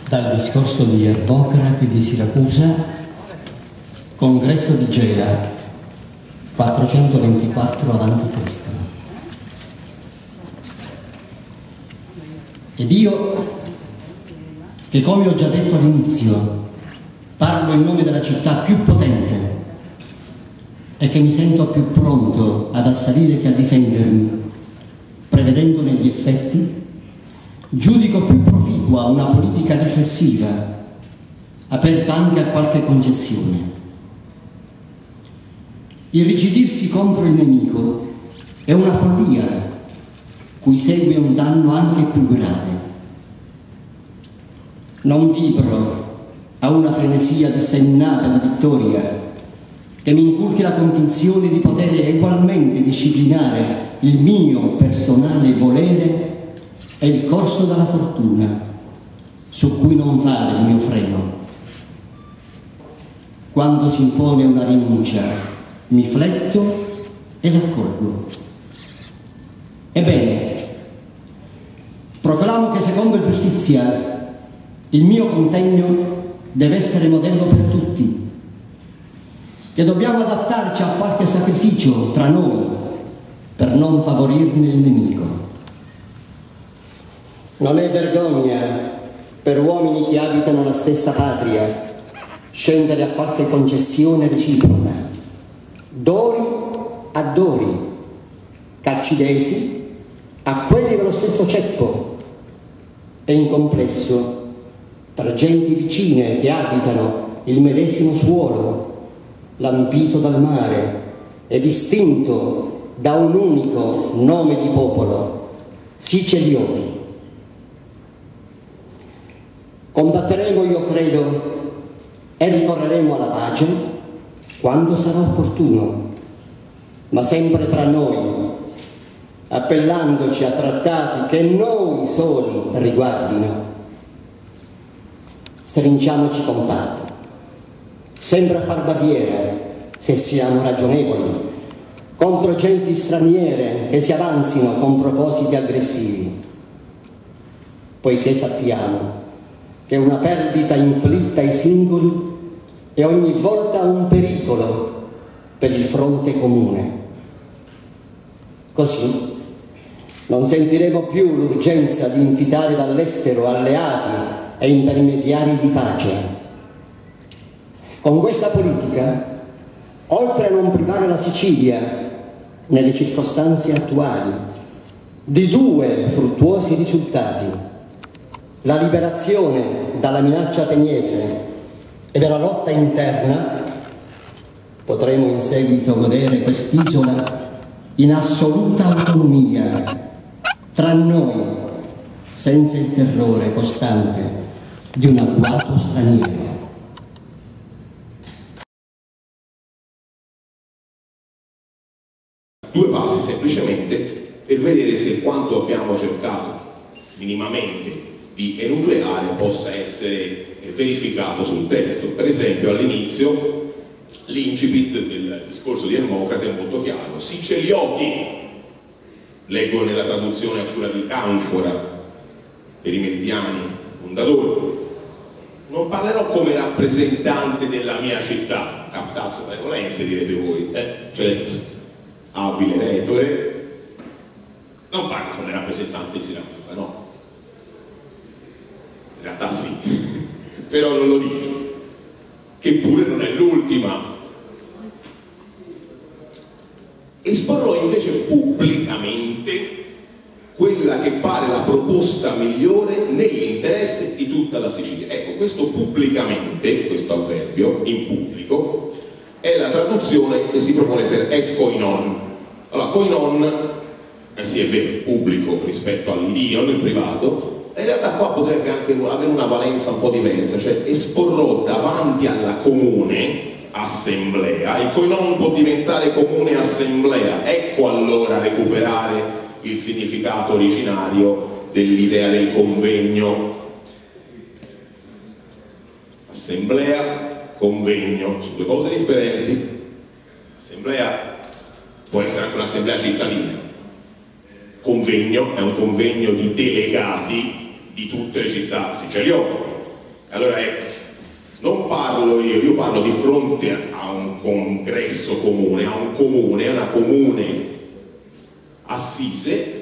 Dal discorso di Erbocrate di Siracusa, congresso di Gela, 424 a.C. Ed io, che come ho già detto all'inizio, parlo in nome della città più potente e che mi sento più pronto ad assalire che a difendermi, prevedendone gli effetti, giudico più proficua una politica riflessiva, aperta anche a qualche concessione. Irrigidirsi contro il nemico è una follia, cui segue un danno anche più grave. Non vibro a una frenesia dissennata di vittoria che mi inculchi la convinzione di poter egualmente disciplinare il mio personale volere e il corso della fortuna, su cui non vale il mio freno. Quando si impone una rinuncia, mi fletto e l'accolgo. Ebbene, proclamo che secondo giustizia il mio contegno deve essere modello per tutti, che dobbiamo adattarci a qualche sacrificio tra noi per non favorirne il nemico. Non è vergogna per uomini che abitano la stessa patria scendere a qualche concessione reciproca, dori a dori, calcidesi a quelli dello stesso ceppo, e in complesso tra genti vicine che abitano il medesimo suolo, lampito dal mare e distinto da un unico nome di popolo, sicilioti. Combatteremo, io credo, e ricorreremo alla pace quando sarà opportuno, ma sempre tra noi, appellandoci a trattati che noi soli riguardino. Stringiamoci compatti, sempre a far barriera, se siamo ragionevoli, contro genti straniere che si avanzino con propositi aggressivi, poiché sappiamo che una perdita inflitta ai singoli è ogni volta un pericolo per il fronte comune. Così non sentiremo più l'urgenza di invitare dall'estero alleati e intermediari di pace. Con questa politica, oltre a non privare la Sicilia, nelle circostanze attuali, di due fruttuosi risultati: la liberazione dalla minaccia ateniese e della lotta interna, potremo in seguito godere quest'isola in assoluta autonomia tra noi, senza il terrore costante di un agguato straniero. Due passi semplicemente per vedere se quanto abbiamo cercato minimamente di enucleare possa essere verificato sul testo. Per esempio, all'inizio l'incipit del discorso di Ermocrate è molto chiaro: sicilioti, leggo nella traduzione a cura di Canfora per i meridiani fondatori. Non parlerò come rappresentante della mia città, captazio precolenze direte voi, certo, abile retore, non parlo come rappresentante di Siracusa, no, in realtà sì, però non lo dico, che pure non è l'ultima. Esporrò invece pubblicamente quella che pare la proposta migliore nell'interesse di tutta la Sicilia. Ecco, questo pubblicamente, questo avverbio, in pubblico, è la traduzione che si propone per es koinon. Allora, koinon, sì è vero, pubblico rispetto all'idion, il privato, in realtà qua potrebbe anche avere una valenza un po' diversa, cioè esporrò davanti alla comune assemblea. Il koinon può diventare comune assemblea, ecco allora recuperare il significato originario dell'idea del convegno. Assemblea, convegno, sono due cose differenti. Assemblea può essere anche un'assemblea cittadina, convegno è un convegno di delegati di tutte le città siciliote. Allora ecco, non parlo io parlo di fronte a un congresso comune, a un comune, a una comune assise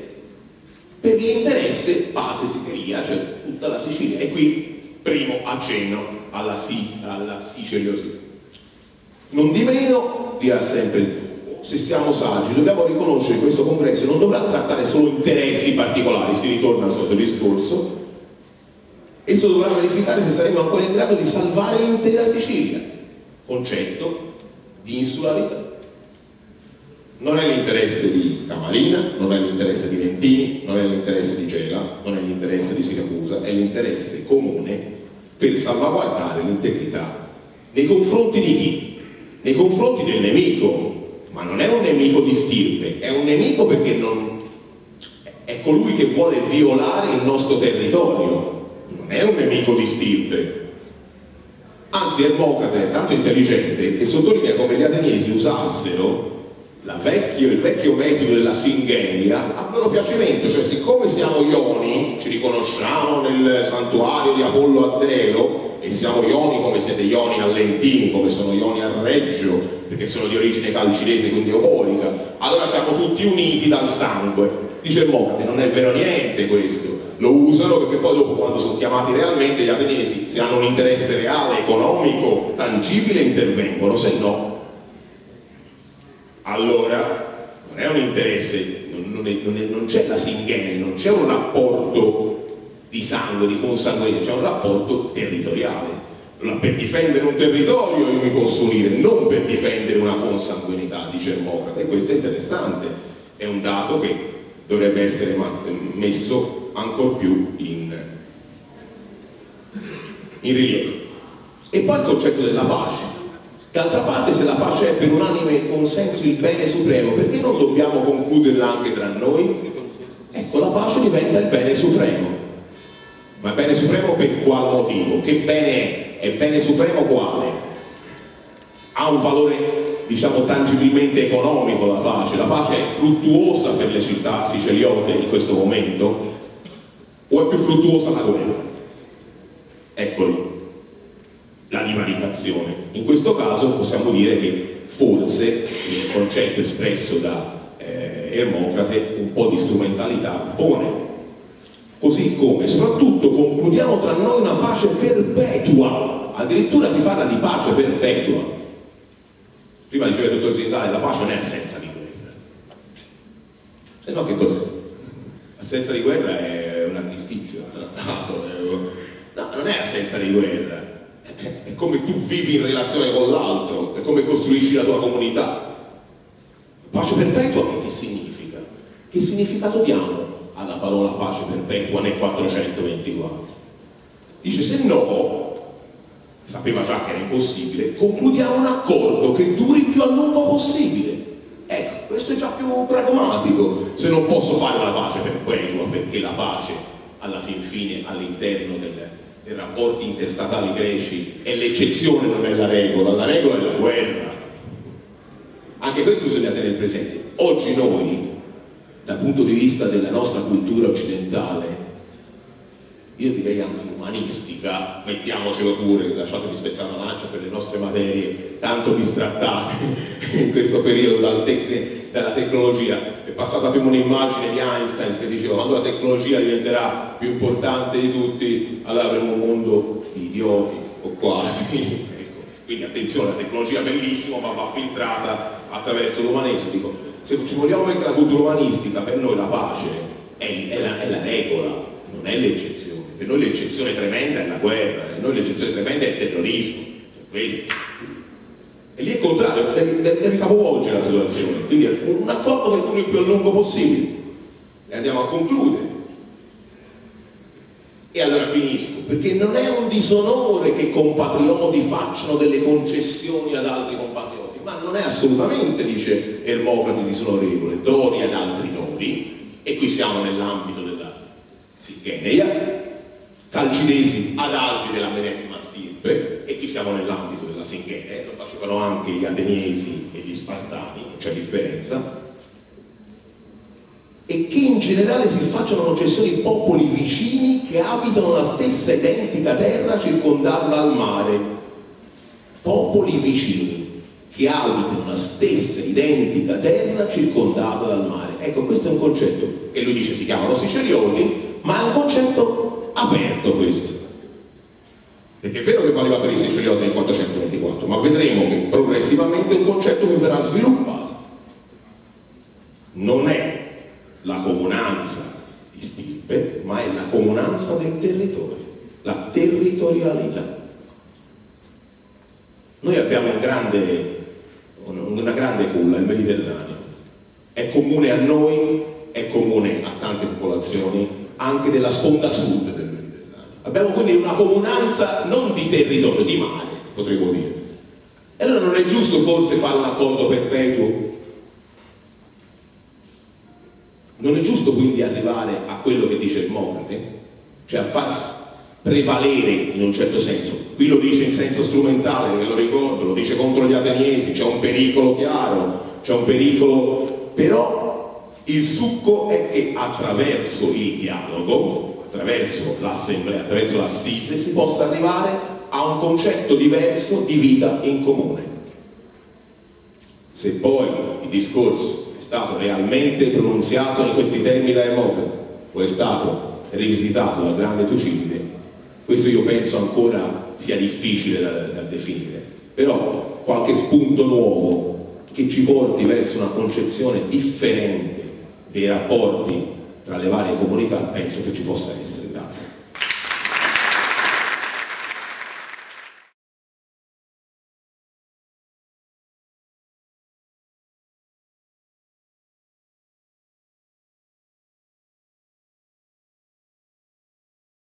per l'interesse base Sicheria, cioè tutta la Sicilia. E qui primo accenno alla siciliosità. Non di meno dirà sempre il tuo. Se siamo saggi dobbiamo riconoscere che questo congresso non dovrà trattare solo interessi particolari, si ritorna al solito discorso. Esso dovrà verificare se saremo ancora in grado di salvare l'intera Sicilia, concetto di insularità. Non è l'interesse di Camarina, non è l'interesse di Lentini, non è l'interesse di Gela, non è l'interesse di Siracusa, è l'interesse comune per salvaguardare l'integrità. Nei confronti di chi? Nei confronti del nemico, ma non è un nemico di stirpe, è un nemico perché è colui che vuole violare il nostro territorio. Non è un nemico di stirpe. Anzi, Ermocrate è tanto intelligente che sottolinea come gli ateniesi usassero il vecchio metodo della Singeria a loro piacimento, cioè siccome siamo ioni, ci riconosciamo nel santuario di Apollo a Delo e siamo ioni come siete ioni a Lentini, come sono ioni a Reggio, perché sono di origine calcinese, quindi eoica, allora siamo tutti uniti dal sangue. Dice Ermocrate, non è vero niente questo. Lo usano perché poi dopo, quando sono chiamati realmente, gli ateniesi, se hanno un interesse reale, economico, tangibile, intervengono, se no allora non è un interesse, non c'è la Singhene, non c'è un rapporto di sangue, di consanguinità, c'è un rapporto territoriale. Allora, per difendere un territorio io mi posso unire, non per difendere una consanguinità, dice Ermocrate, e questo è interessante, è un dato che dovrebbe essere messo ancor più in rilievo. E poi il concetto della pace. D'altra parte, se la pace è per unanime consenso il bene supremo, perché non dobbiamo concluderla anche tra noi? Ecco, la pace diventa il bene supremo. Ma il bene supremo per qual motivo? Che bene è? È bene supremo quale? Ha un valore, diciamo, tangibilmente economico la pace? La pace è fruttuosa per le città siciliote in questo momento? O è più fruttuosa la guerra? Eccoli la divaricazione. In questo caso possiamo dire che forse il concetto espresso da Ermocrate un po' di strumentalità pone. Così come soprattutto concludiamo tra noi una pace perpetua, addirittura si parla di pace perpetua. Prima diceva il dottor Zindale, la pace non è assenza di guerra. Se no che cos'è? Assenza di guerra è un armistizio, un trattato, no, non è assenza di guerra. È come tu vivi in relazione con l'altro, è come costruisci la tua comunità. Pace perpetua che significa? Che significato diamo alla parola pace perpetua nel 424? Dice, se no, sapeva già che era impossibile, concludiamo un accordo che duri più a lungo possibile. Ecco, questo è già più pragmatico. Se non posso fare la pace perpetua, perché la pace alla fin fine all'interno dei rapporti interstatali greci è l'eccezione, non è la regola è la guerra. Anche questo bisogna tenere presente. Oggi noi, dal punto di vista della nostra cultura occidentale, io direi anche umanistica, mettiamocelo pure, lasciatemi spezzare la lancia per le nostre materie tanto bistrattate in questo periodo dalla tecnologia. È passata prima un'immagine di Einstein che diceva: quando la tecnologia diventerà più importante di tutti, allora avremo un mondo di idioti, o quasi. Ecco. Quindi attenzione, la tecnologia è bellissima, ma va filtrata attraverso l'umanesimo. Dico, se ci vogliamo mettere la cultura umanistica, per noi la pace è la regola, non è l'eccezione. Per noi l'eccezione tremenda è la guerra, per noi l'eccezione tremenda è il terrorismo. Questo. E lì è il contrario, deve capovolgere la situazione, quindi è un accordo che duri il più a lungo possibile. E andiamo a concludere. E allora finisco, perché non è un disonore che compatrioti facciano delle concessioni ad altri compatrioti, ma non è assolutamente, dice Ermocrate, disonorevole, doni ad altri doni, e qui siamo nell'ambito della Singeneia, calcinesi ad altri della medesima stirpe, e qui siamo nell'ambito della Singeneia, lo facevano anche gli ateniesi e gli spartani, non c'è differenza. E e che in generale si facciano concessioni popoli vicini che abitano la stessa identica terra circondata dal mare. Popoli vicini che abitano la stessa identica terra circondata dal mare. Ecco, questo è un concetto che lui dice si chiamano sicilioti, ma è un concetto aperto questo. Perché è vero che valeva per i sicilioti nel 424, ma vedremo che progressivamente è un concetto che verrà sviluppato. Non è la comunanza di stirpe, ma è la comunanza del territorio, la territorialità. Noi abbiamo una grande culla, il Mediterraneo. È comune a noi, è comune a tante popolazioni, anche della sponda sud del Mediterraneo. Abbiamo quindi una comunanza non di territorio, di mare, potremmo dire. E allora non è giusto forse fare un accordo perpetuo? Non è giusto quindi arrivare a quello che dice Ippocrate, cioè a far prevalere in un certo senso, qui lo dice in senso strumentale, me lo ricordo, lo dice contro gli ateniesi, c'è un pericolo chiaro, c'è un pericolo, però il succo è che attraverso il dialogo, attraverso l'assemblea, attraverso l'assise, si possa arrivare a un concetto diverso di vita in comune. Se poi il discorso è stato realmente pronunziato in questi termini da Ippocrate o è stato rivisitato dal grande Tucidide, questo io penso ancora sia difficile da definire, però qualche spunto nuovo che ci porti verso una concezione differente dei rapporti tra le varie comunità penso che ci possa essere.